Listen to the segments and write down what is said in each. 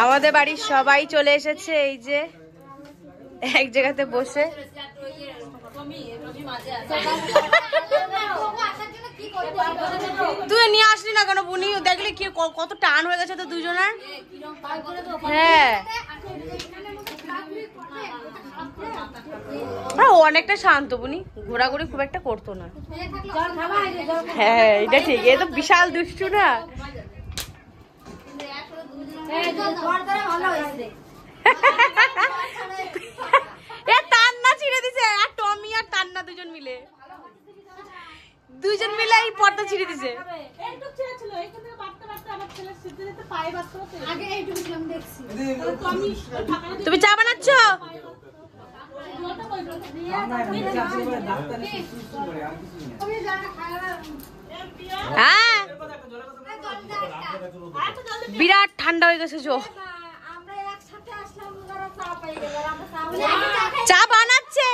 আমাদের বাড়ির সবাই চলে এসেছে, এই যে এক জায়গাতে বসে। তুই নিয়ে আসলি না কেন বুনি? দেখলি কি কত টান হয়ে গেছে তো দুজনের। হ্যাঁ অনেকটা শান্ত বুনি, ঘোরাঘুরি খুব একটা করতো না। হ্যাঁ এটা ঠিক, এ তো বিশাল দুষ্টু না। তান্না ছিঁড়ে দিছে, আর টমি আর তান্না দুজন মিলে এই পর্দা ছিঁড়ে দিছে। তুমি চা বানাচ্ছ? হ্যাঁ বিরাট ঠান্ডা হয়ে গেছে। চা বানাচ্ছে,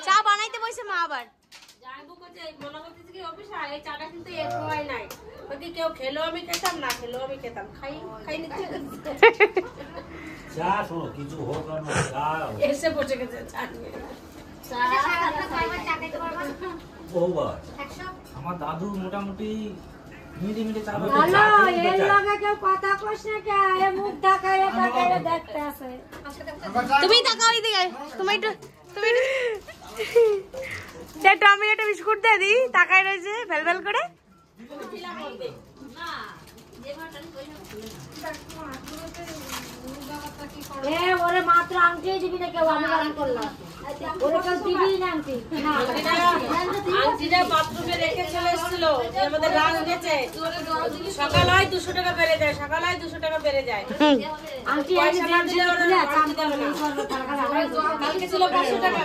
চা বানাইতে বসে মা আবার। কেউ খেলেও আমি খেতাম, না খেলেও আমি খেতাম, খাই এসে বসে গেছে। আমার দাদু মোটামুটি তুমি তাকাও এদিকে, তুমি একটু টমি একটা বিস্কুট দিয়ে দি, তাকাই রয়েছে ভেল ভেল করে। ওরে মাত্র আংটি দিবি না কেউ, আমি বারণ করলাম। ওরে কেউ দিবি না আংটি। আংটিটা বাথরুমে রেখে চলে এসেছিল, আমাদের রাগ উঠেছে। সকাল হয় 200 টাকা বেড়ে যায়, সকাল হয় 200 টাকা বেড়ে যায়। আংটি পয়সা না দিলে ওরা আংটি দেবে না। কালকে ছিল 500 টাকা।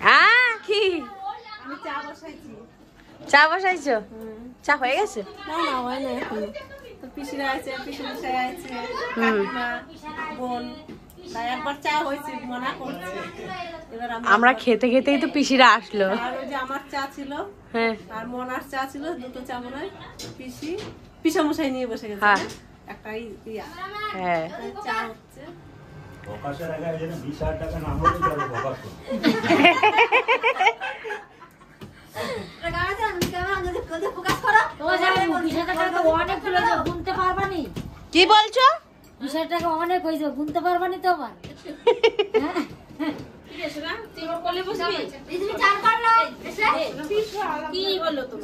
হ্যাঁ কি আমি চা বসাইছি। চা বসাইছো? চা হয়ে গেছে? না না হয় না এখন। তো পিসিরা আছে, পিসিমশাই আছে, কাকিমা, বোন, তাই একবার চা হয়েছে, মনা করছে। এবার আমরা খেতে খেতেই তো পিসিরা আসলো। আর ওই যে আমার চা ছিল, হ্যাঁ আর মনার চা ছিল, দুটো চা মনে হয় পিসামশাই নিয়ে বসে গেছে। হ্যাঁ একটাই ইয়া, হ্যাঁ চা হচ্ছে। প্রকাশের আগে যেন 20,000 টাকা না হলে যাবে প্রকাশ করতে। কি বলছো? 20,000 টাকা অনেক হয়েছে, গুনতে পারবানি তো আবার।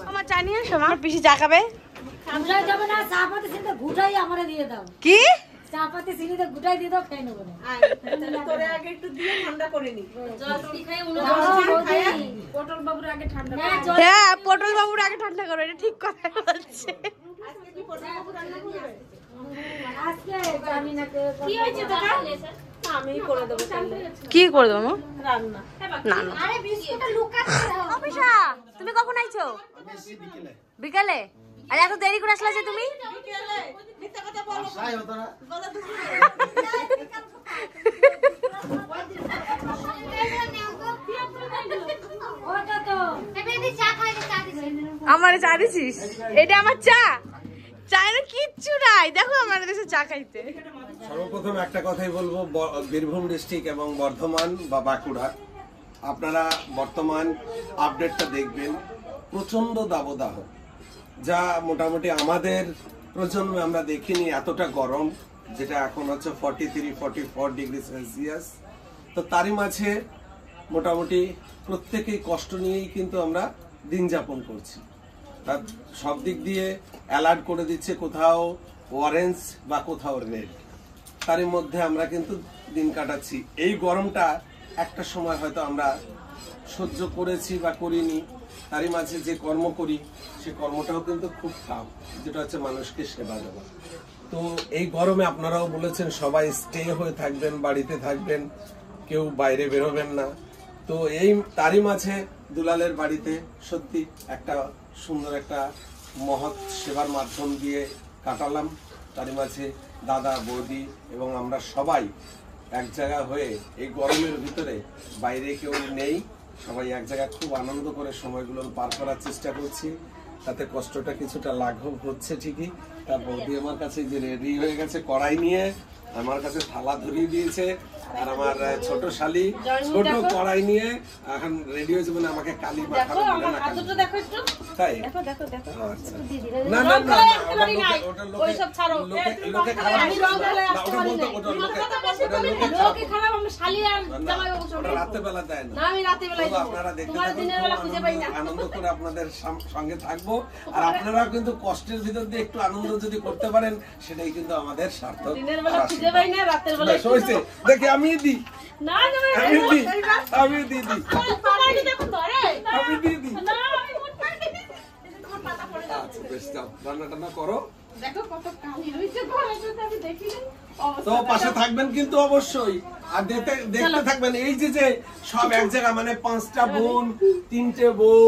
আমার চা নিয়ে আসো, আমার পিসি চা খাবে। ঘুটাই যাবে না, চা পাতি চিনি ঘুটাই আমারে দিয়ে দাও। কি চা পাতি চিনিতে ঘুটাই দিয়ে দাও, খাই নেবো। তোরে আগে একটু দিয়ে ঠান্ডা করে নি। পটল বাবুর আগে ঠান্ডা করে। হ্যাঁ পটল বাবুর আগে ঠান্ডা করো, এটা ঠিক কথা বলছে। আজকে কি পটল বাবু রান্না করবে? আজকে জানি না কে কি হয়েছে দাদা? আমি করে দেবো তাহলে কি করে দেবো রান্না। না না। আরে বিস্কুটটা লুকাতে দাও। অফিসা তুমি কখন আইছো? বিকালে। আর এত দেরি করে আসলে যে তুমি? বিকেলে মিথ্যা কথা বলো। সাই হতো না। বলো তো। ওটা তো এমনি চা খাইতে চা দিছি। আমার চা দিছিস? এটা আমার চা? চায় না কিচ্ছু নাই, দেখো আমার দেশে চা খাইতে। সর্বপ্রথম একটা কথাই বলবো, বীরভূম ডিস্ট্রিক্ট এবং বর্ধমান বা বাঁকুড়া, আপনারা বর্তমান আপডেটটা দেখবেন। প্রচন্ড দাবদাহ, যা মোটামুটি আমাদের প্রজন্মে আমরা দেখিনি এতটা গরম, যেটা এখন হচ্ছে 43-44 ডিগ্রি সেলসিয়াস। তো তারই মাঝে মোটামুটি প্রত্যেকেই কষ্ট নিয়েই কিন্তু আমরা দিন যাপন করছি। তার সব দিক দিয়ে অ্যালার্ট করে দিচ্ছে, কোথাও অরেঞ্জ বা কোথাও রেড। তারই মধ্যে আমরা কিন্তু দিন কাটাচ্ছি। এই গরমটা একটা সময় হয়তো আমরা সহ্য করেছি বা করিনি, তারই মাঝে যে কর্ম করি সে কর্মটাও কিন্তু খুব টাফ, যেটা হচ্ছে মানুষকে সেবা দেওয়া। তো এই গরমে আপনারাও বলেছেন সবাই স্টে হয়ে থাকবেন, বাড়িতে থাকবেন, কেউ বাইরে বেরোবেন না। তো এই তারই মাঝে দুলালের বাড়িতে সত্যি একটা সুন্দর একটা মহৎ সেবার মাধ্যম দিয়ে কাটালাম। তারই মাঝে দাদা, বৌদি এবং আমরা সবাই এক জায়গা হয়ে এই গরমের ভিতরে, বাইরে কেউ নেই, সবাই এক জায়গায় খুব আনন্দ করে সময়গুলো পার করার চেষ্টা করছি, তাতে কষ্টটা কিছুটা লাঘব হচ্ছে ঠিকই। তার বৌদি আমার কাছে যে রেডি হয়ে গেছে কড়াই নিয়ে, আমার কাছে থালা ধরিয়ে দিয়েছে, আর আমার ছোট শালি ছোট কড়াই নিয়ে এখন রেডি হয়েছে, মানে আমাকে কালি মাখাবে বলে না কালি। তাই আচ্ছা। না না না ওটা লোকে খারাপ না, ওটা বলতে ওটা লোকে খারাপ, ওটা রাতের বেলা দেয় না। আপনারা দেখতে থাকুন, আনন্দ করে আপনাদের সঙ্গে থাকবো। আর আপনারা কিন্তু কষ্টের ভিতর দিয়ে একটু আনন্দ যদি করতে পারেন, সেটাই কিন্তু আমাদের সার্থক। দেখি আমি দিই, আমি দিই আচ্ছা বেশ, যাও রান্না টান্না করো। তো পাশে থাকবেন কিন্তু অবশ্যই, আর দেখতে থাকবেন। এই যে সব এক জায়গা, মানে 5টা বোন, 3টে বউ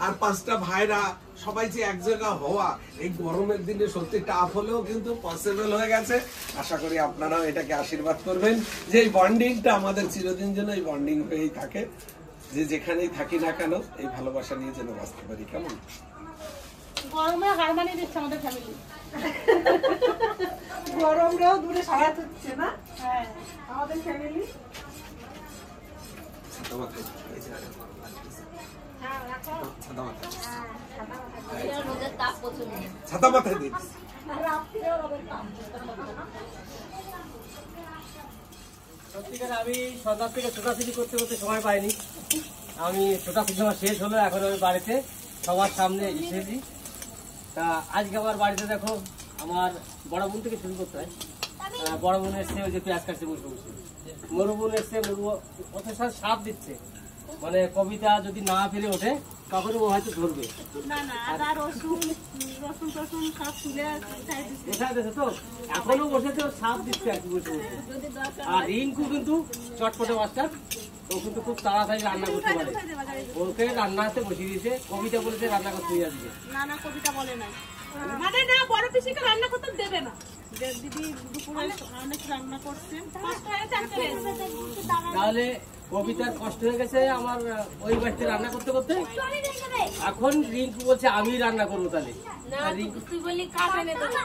আর 5টা ভাইরা সবাই যে এক জায়গা হওয়া, এই গরমের দিনে সত্যি টাফ হলেও কিন্তু পসিবল হয়ে গেছে। আশা করি আপনারাও এটাকে আশীর্বাদ করবেন যে এই বন্ডিংটা আমাদের চিরদিন যেন এই বন্ডিং হয়েই থাকে, যে যেখানেই থাকি না কেন এই ভালোবাসা নিয়ে যেন বাঁচতে পারি। কেমন গরমে হার মানিয়ে দিচ্ছে আমাদের ফ্যামিলি, গরমটাও দূরে সারা হচ্ছে না। হ্যাঁ আমাদের ফ্যামিলি। ছাতা মাথায় দিন। সত্যিকার আমি সন্ধ্যার থেকে ছোটাছুটি করতে করতে সময় পাইনি। আমি ছোটাছুটি আমার শেষ হলো, এখন আমি বাড়িতে সবার সামনে এসেছি। তা আজকে আমার বাড়িতে দেখো, আমার বড় বোন থেকে শুরু করতে হয়। বড় বোন এসছে, ওই যে পেঁয়াজ কাটছে বসে বসে। মরু বোন এসছে, মরু অত সাপ দিচ্ছে, মানে কবিতা যদি না ফেলে ওঠে তখন ও হয়তো ধরবে। তো এখনো বসেছে, সাপ দিচ্ছে আর কি বসে বসে। আর রিঙ্কু কিন্তু চটপটে মাস্টার, ও কিন্তু খুব তাড়াতাড়ি রান্না করতে পারে। ওকে রান্নাতে বসিয়ে দিয়েছে, কবিতা বলেছে রান্না করতে দিয়ে আসবে। না কবিতা বলে নাই, মানে না বড় পিসিকে রান্না করতে দেবে না। দিদি দুপুরে অনেক রান্না করছেন, তাহলে কবিতার কষ্ট হয়ে গেছে আমার ওই বাড়িতে রান্না করতে করতে। এখন রিঙ্কু বলছে আমি রান্না করবো, তাহলে তুই বললি কাঠ এনে দেবো,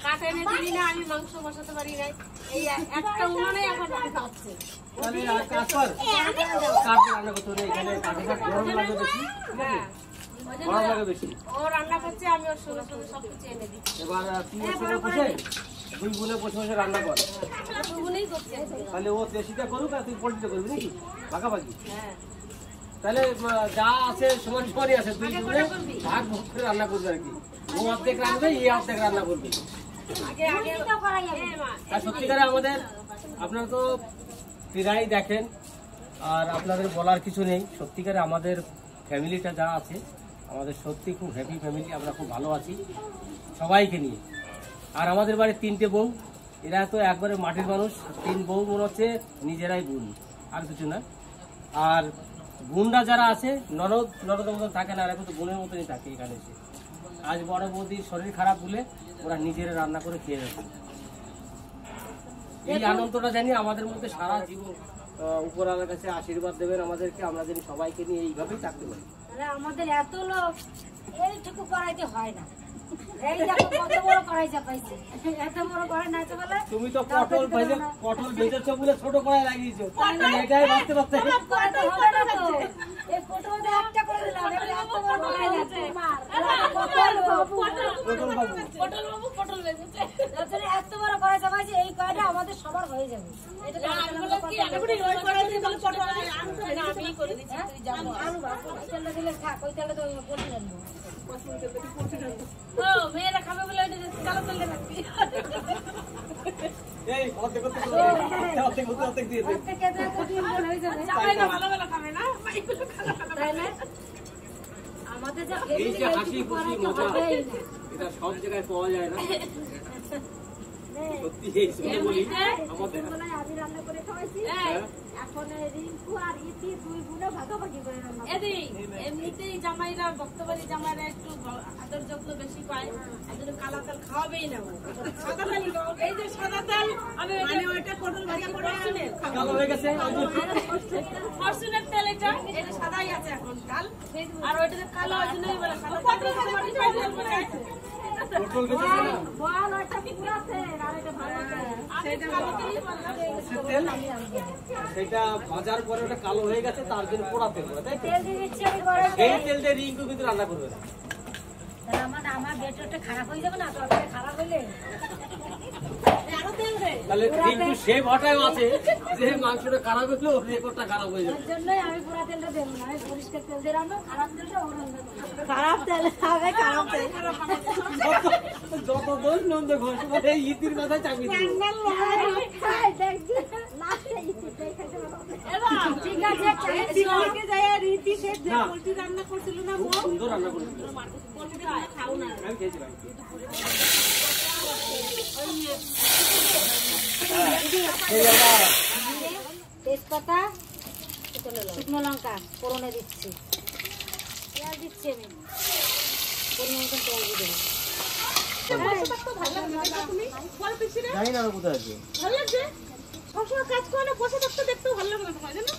কাঠ এনে দিবি না, আমি মাংস বসাতে পারি নাই। এই একটা উনুনে এখন খাচ্ছে, তাহলে কাঠ কর, কাঠ রান্না করতে হবে। এখানে কাঠে গরম লাগে বেশি, গরম লাগে বেশি। ও রান্না করছে, আমি ওর সঙ্গে সঙ্গে সবকিছু এনে দিই। এবার তুই বসে দুই বোনে বসে বসে রান্না কর, দুগুনেই করছে। তাহলে ও দেশিটা করুক আর তুই পোল্ট্রিটা করবি নাকি পাকাপাকি। তাহলে যা আছে সমান সমানই আছে, দুই বোনে ভাগ ভাগ করে রান্না করবে আর কি। ও অর্ধেক রান্নাবে, এই অর্ধেক রান্না করবে। আর সত্যিকারে আমাদের, আপনারা তো প্রায় দেখেন, আর আপনাদের বলার কিছু নেই। সত্যিকারে আমাদের ফ্যামিলিটা যা আছে, আমাদের সত্যি খুব হ্যাপি ফ্যামিলি, আমরা খুব ভালো আছি সবাইকে নিয়ে। আর আমাদের বাড়ির 3টে বউ, এরা তো একবারে মাটির মানুষ। 3 বউ মনে হচ্ছে নিজেরাই বোন, আর কিছু না। আর বোনরা যারা আছে, ননদের মতন থাকে না, এরা কিন্তু বোনের মতনই থাকে এখানে এসে। আজ বড় বৌদির শরীর খারাপ বলে ওরা নিজেরা রান্না করে খেয়ে যাচ্ছে। এই আনন্দটা জানি আমাদের মধ্যে সারা জীবন উপরওয়ালার কাছে আশীর্বাদ দেবেন আমাদেরকে, আমরা জানি সবাইকে নিয়ে এইভাবেই থাকতে পারি। আমাদের এত লোক এইটুকু করাইতে হয় না। এই দেখো কত বড় কড়াই চাপাইছে, এত বড় কড়াই না চাপালে। তুমি তো পটল ভেজেছো বলে ছোট কড়াই লাগিয়েছো, এটাই ভাবতে পারতে কড়াইতে হবে না তো। এই পটল দিয়ে একটা করে দিলাম, এত বড় কড়াই আছে। পটল বেজেছে, এত বড় কড়াই চাপাইছে, এই কড়াইটা আমাদের সবার হয়ে যাবে। এটা তো আমি করে দিচ্ছি, তুই যাবো। তেলটা দিলে থাক, ওই তেলটা তো পড়ে যাবো। ও মেয়েরা খাবে বলে ওইটা চালো তেলটা থাকবি। এই অর্ধেক দিয়ে দে। ভালো ভালো খাবে না, আমাদের যা এই যে হাসি খুশি মজা, এটা সব জায়গায় পাওয়া যায় না। সত্যি এই শুনে বলি আমাদের আমি রান্না করে খাওয়াইছি এখন রিঙ্কু আর ইতি দুই বোনে ভাগাভাগি করে রান্না এমনিতেই জামাইরা ভক্তবাড়ি জামাইরা একটু আদর যত্ন বেশি পায়, আসলে কালা তেল খাওয়াবেই না। সাদা তেল, এই যে সাদা তেল, আমি ওইটা পটল ভাজা করে কালো হয়ে গেছে ফরচুনের তেল, এটা সাদাই আছে এখন কাল, আর ওইটা কালো ওই জন্যই বলে সাদা পটল তেল করে আছে। পটল গেছে না বল ওটা কি পুরাছে আর এটা ভালো সেটা কালো তেলই তেল সেটা ভাজার পরে ওটা কালো হয়ে গেছে, তার জন্য পোড়া তেল বলে, তাই তো? তেল দিয়ে দিচ্ছি আমি করে এই তেল দিয়ে রিঙ্কু কিন্তু রান্না করবে না। আমার বেটারটা খারাপ হয়ে যাবে না, তরকারি খারাপ হইলে আরো তেল দেয়। তাহলে রিঙ্কু সে ভটায় আছে যে মাংসটা খারাপ হলো রেকর্ডটা খারাপ হয়ে যাবে। তার জন্যই আমি পুরা তেলটা দেবো না, আমি পরিষ্কার তেল দিয়ে রান্না, খারাপ তেলটা ও রান্না করবে। খারাপ তেল হবে, খারাপ তেল যত দোষ নন্দ ঘোষ মানে ইতির মাথায় চাপিয়ে দিল। ঠিক আছে রীতি সে যে পোলট্রি রান্না করছিল না, খুব সুন্দর রান্না করেছিল, পোলট্রি খাও না। আমি খেয়েছিলাম। তেজপাতা, শুকনো লঙ্কা ফোড়নে দিচ্ছি, পেঁয়াজ দিচ্ছি আমি, পরিমাণ মতো তেল দিয়ে দেবো। জানি না কোথায় আছে। ভালো লাগছে, সবসময় কাজ করে না, বসে থাকতে দেখতেও ভালো লাগে না তোমার, জানো?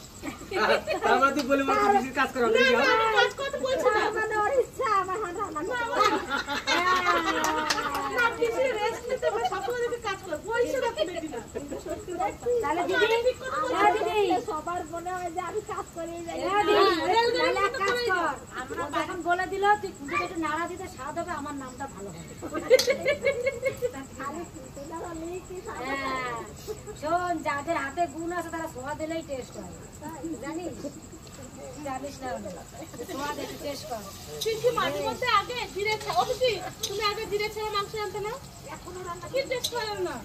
তার মানে তুই বলে বলছিস বেশি কাজ করা নেই। কাজ করতে বলছি না, মানে ওর ইচ্ছা, আমার হাত রান্না করতে। না, কিছু rest নিতে হবে, সবসময় দেখে কাজ করে, বসে থাকতে দেখি না। তাহলে দিদি, হ্যাঁ দিদি, সবার মনে হয় যে আমি কাজ করেই যাই। হ্যাঁ দিদি, তাহলে এক কাজ কর, আমরা যখন বলে দিল তুই খুঁজে একটু নাড়া দিতে স্বাদ হবে, আমার নামটা ভালো হবে। হ্যাঁ, শোন, যাদের হাতে গুণ আছে তারা সোয়া দিলেই টেস্ট হয়, জানিস? জানিস না, সোয়া দিলে টেস্ট কর। কিন্তু মাঝে মধ্যে আগে জিরে ছাড়া, অবশ্যই তুমি আগে জিরে ছাড়া মাংস আনতে না, এখনো রান্না কি টেস্ট করে না।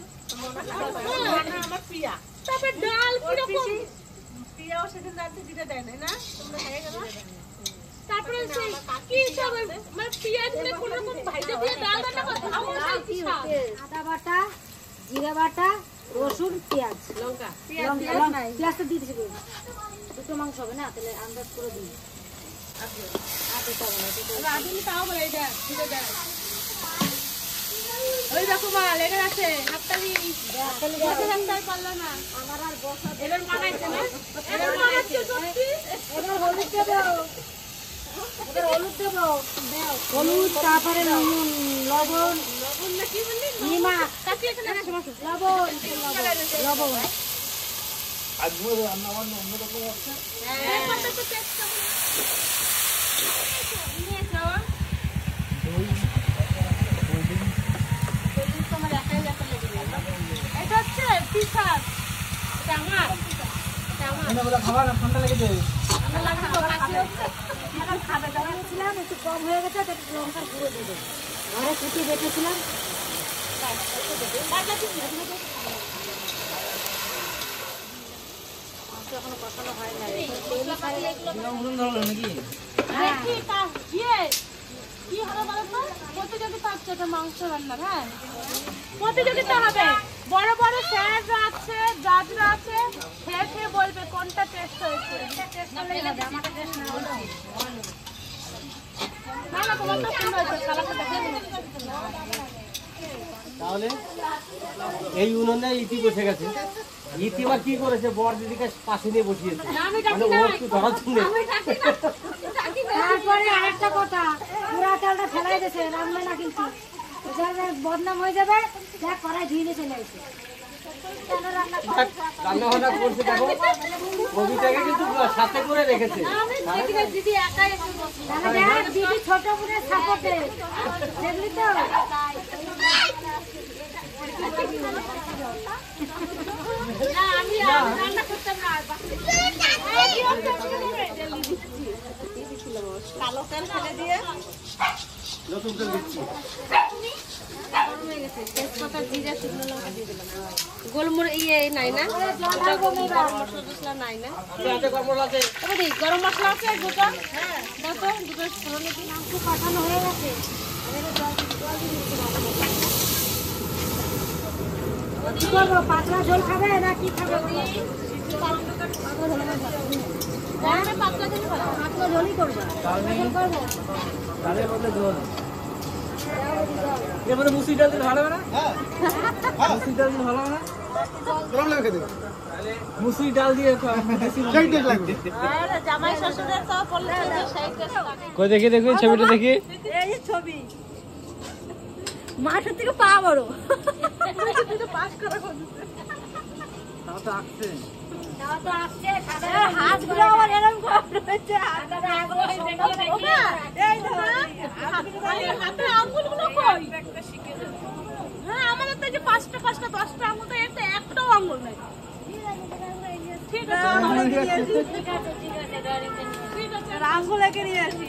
আমার প্রিয়া, তারপরে ডাল কিরকম, প্রিয়াও সেদিন রাতে জিরে দেয় না, তোমরা হয়ে গেল। তারপরে সেই কি সব মানে পেঁয়াজ দিয়ে কোন রকম ভাইজা দিয়ে ডাল রান্না করতে, আমার সেই স্বাদ। আদা বাটা, জিরে বাটা, রসুন, পেঁয়াজ, লঙ্কা, পেঁয়াজটা দিয়ে দিচ্ছি, দুটো মাংস হবে না, তাহলে আন্দাজ করে দিই। আদিন তাও বলে এটা জিরে দেয়। ওই দেখো মা লেগে আছে হাততালি, বসে থাকতে পারলো না। আমার আর বসা, এবার মানাইছে না, এবার মানাইছে সত্যি। এবার হলুদ দেবো, এবার হলুদ দেবো, হলুদ, তারপরে নুন, লবণ, লবণ না কি বললি, নিমা, কাটি এখানে আসো মাসু, লবণ, লবণ। আজকে রান্না বান্না অন্যরকম আছে। হ্যাঁ কত তো টেস্ট নিয়ে যাও। তোমার একাই দেখা লেগে যাবে। এটা হচ্ছে পিসার, এটা আমার, এটা আমার। খাবার ঠান্ডা লেগেছে। আমার লাগবে তো কাছে হচ্ছে। এখন খাবে দাঁড়িয়েছিলাম, একটু কম হয়ে গেছে, তো একটু লঙ্কার গুঁড়ো দিয়ে দেবো। ঘরে কুটি বেটেছিলাম, এখনো কষানো হয় না। হ্যাঁ কি হবে বলো তো, প্রতিযোগিতা হচ্ছে এটা মাংস রান্নার। হ্যাঁ প্রতিযোগিতা হবে, বড় বড় স্যাররা আছে, জাজরা আছে, খেয়ে খেয়ে বলবে কোনটা টেস্ট হয়েছে। না না তোমার তো সুন্দর হয়েছে, কালারটা দেখে তাহলে এই উনুনে ইতি বসে গেছে। ইতি আবার কি করেছে, বর দিদিকে পাশে নিয়ে বসিয়েছে, মানে ও একটু ধরার জন্য। তারপরে আরেকটা কথা, পুরা চালটা ফেলাই দিয়েছে, রান্না না কিন্তু বদনাম হয়ে যাবে, দেখ কড়াই ধুয়ে নিয়ে চলে আসে। রান্না বান্না করছে, দেখো কবিতাকে কিন্তু সাথে করে রেখেছে। দিদি একাই এসে তাহলে দেখ দিদি ছোট বোনের সাপোর্টে, দেখলি তো? না আমি রান্না করতাম না, কালো তেল ফেলে দিয়ে নতুন করে দিচ্ছি। তেজপাতা, জিরা, শুকনো লঙ্কা দিয়ে দিলাম। গোলমরিচ ইয়ে নাই না, গরম মশলা নাই না, গরম মশলা আছে দুটো, দেখো দুটো ফোড়নে দিন। মাংস পাঠানো হয়ে গেছে, এবারে জল দিয়ে দিচ্ছি ভালো করে। কি করবো, পাতলা ঝোল খাবে না কি খাবে? পাতলা ঝোলই করবো। করবো ডালের মধ্যে ঝোল, এর মধ্যে মুসুরি ডাল দিলে ভালো হবে না? মুসুরি ডাল দিলে ভালো হবে না? মুসুরি ডাল দিয়ে জামাই শ্বশুরের তো বললে সেই টেস্ট লাগে। কই দেখি দেখি ছবিটা দেখি। এই যে ছবি মাঠের থেকে পা বড়। পাস করা তাও তো আসছে। হাতগুলো আবার এরকম করে রয়েছে। এই ধর হাতে আঙ্গুলগুলো কই? হ্যাঁ আমাদের তো যে 5টা 10টা আঙ্গুল, তো একটা একটাও আঙ্গুল নাই। ঠিক আছে, আঙ্গুল এঁকে নিয়ে আসি।